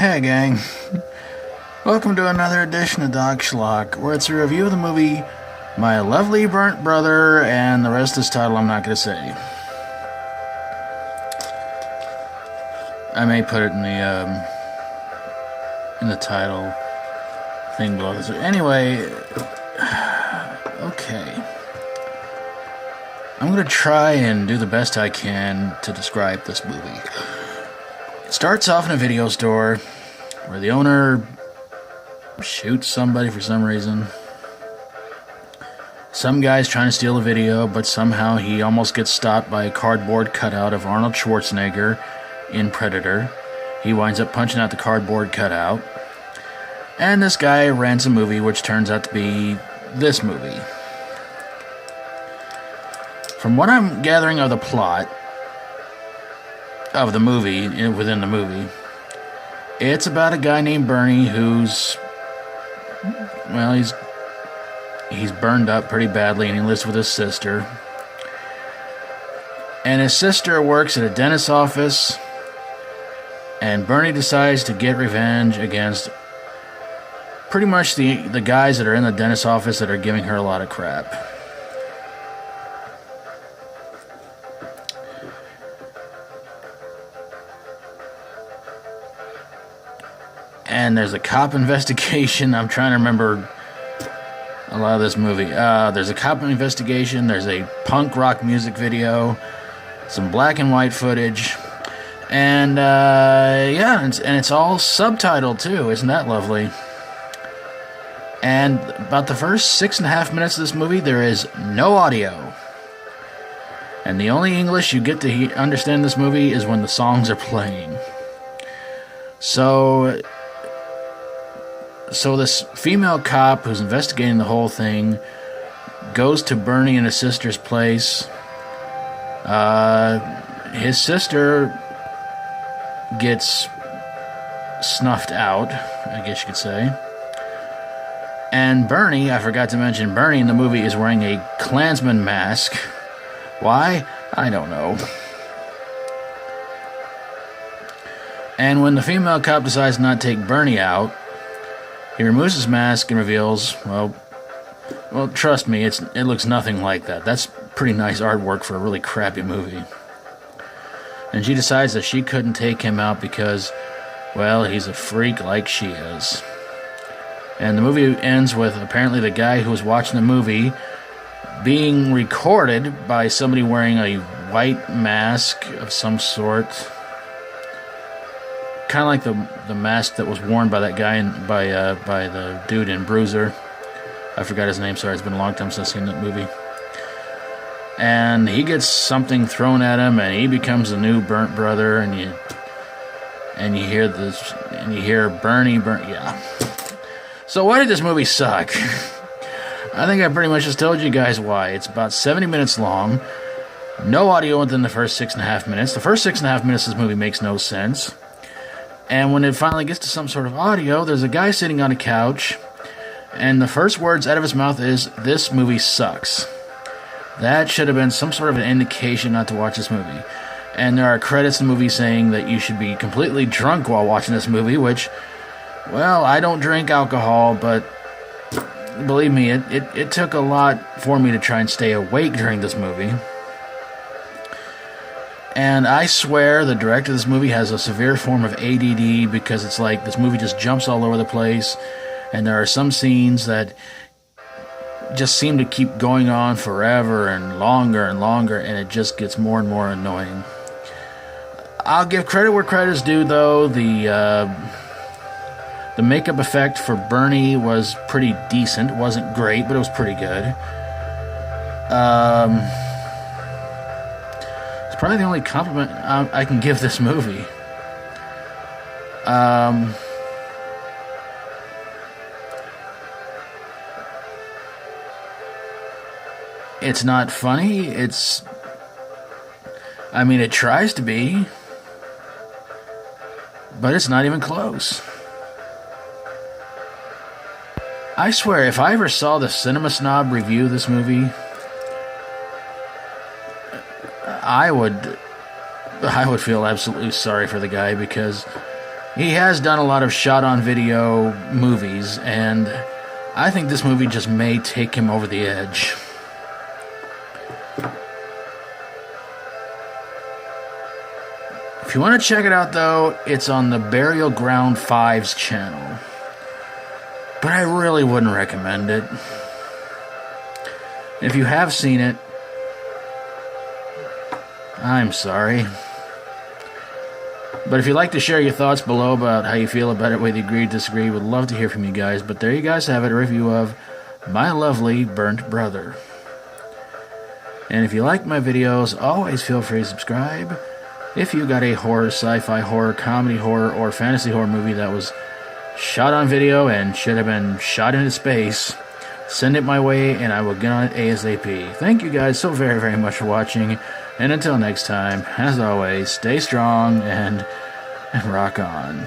Hey gang, welcome to another edition of Schlock, where it's a review of the movie My Lovely Burnt Brother, and the rest of this title I'm not going to say. I may put it in the title thing below this. Anyway, okay. I'm going to try and do the best I can to describe this movie. It starts off in a video store where the owner shoots somebody for some reason. Some guy's trying to steal a video, but somehow he almost gets stopped by a cardboard cutout of Arnold Schwarzenegger in Predator. He winds up punching out the cardboard cutout. And this guy rents a movie which turns out to be this movie. From what I'm gathering of the plot of the movie, within the movie, it's about a guy named Bernie who's, well, he's burned up pretty badly, and he lives with his sister. And his sister works at a dentist's office, and Bernie decides to get revenge against pretty much the guys that are in the dentist's office that are giving her a lot of crap. And there's a cop investigation. I'm trying to remember a lot of this movie. There's a cop investigation. There's a punk rock music video. Some black and white footage. And, yeah, and it's all subtitled, too. Isn't that lovely? And about the first 6.5 minutes of this movie, there is no audio. And the only English you get to understand this movie is when the songs are playing. So this female cop who's investigating the whole thing goes to Bernie and his sister's place. His sister gets snuffed out, I guess you could say. And Bernie, I forgot to mention, Bernie in the movie is wearing a Klansman mask. Why? I don't know. And when the female cop decides not to take Bernie out, he removes his mask and reveals, well, trust me, it looks nothing like that. That's pretty nice artwork for a really crappy movie. And she decides that she couldn't take him out because, well, he's a freak like she is. And the movie ends with apparently the guy who was watching the movie being recorded by somebody wearing a white mask of some sort. Kind of like the mask that was worn by that guy by the dude in Bruiser. I forgot his name. Sorry, it's been a long time since I've seen that movie. And he gets something thrown at him, and he becomes the new burnt brother. And you hear this, and you hear Bernie. Yeah. So why did this movie suck? I think I pretty much just told you guys why. It's about 70 minutes long. No audio within the first 6.5 minutes. The first 6.5 minutes of this movie makes no sense. And when it finally gets to some sort of audio, there's a guy sitting on a couch, and the first words out of his mouth is, "This movie sucks." That should have been some sort of an indication not to watch this movie. And there are credits in the movie saying that you should be completely drunk while watching this movie, which, well, I don't drink alcohol, but believe me, it took a lot for me to try and stay awake during this movie. And I swear the director of this movie has a severe form of ADD, because it's like this movie just jumps all over the place, and there are some scenes that just seem to keep going on forever and longer, and it just gets more and more annoying. I'll give credit where credit is due, though. The makeup effect for Bernie was pretty decent. It wasn't great, but it was pretty good. Probably the only compliment I can give this movie. It's not funny. It tries to be, but it's not even close. I swear, if I ever saw the Cinema Snob review this movie, I would feel absolutely sorry for the guy, because He has done a lot of shot-on-video movies, and I think this movie just may take him over the edge. If you want to check it out, though, it's on the Burial Ground 5's channel. But I really wouldn't recommend it. If you have seen it, I'm sorry. But if you'd like to share your thoughts below about how you feel about it, whether you agree or disagree, would love to hear from you guys. But there you guys have it, a review of My Lovely Burnt Brother. And if you like my videos, always feel free to subscribe. If you got a horror, sci-fi horror, comedy horror, or fantasy horror movie that was shot on video and should have been shot into space, send it my way and I will get on it ASAP. Thank you guys so very, very much for watching. And until next time, as always, stay strong and rock on.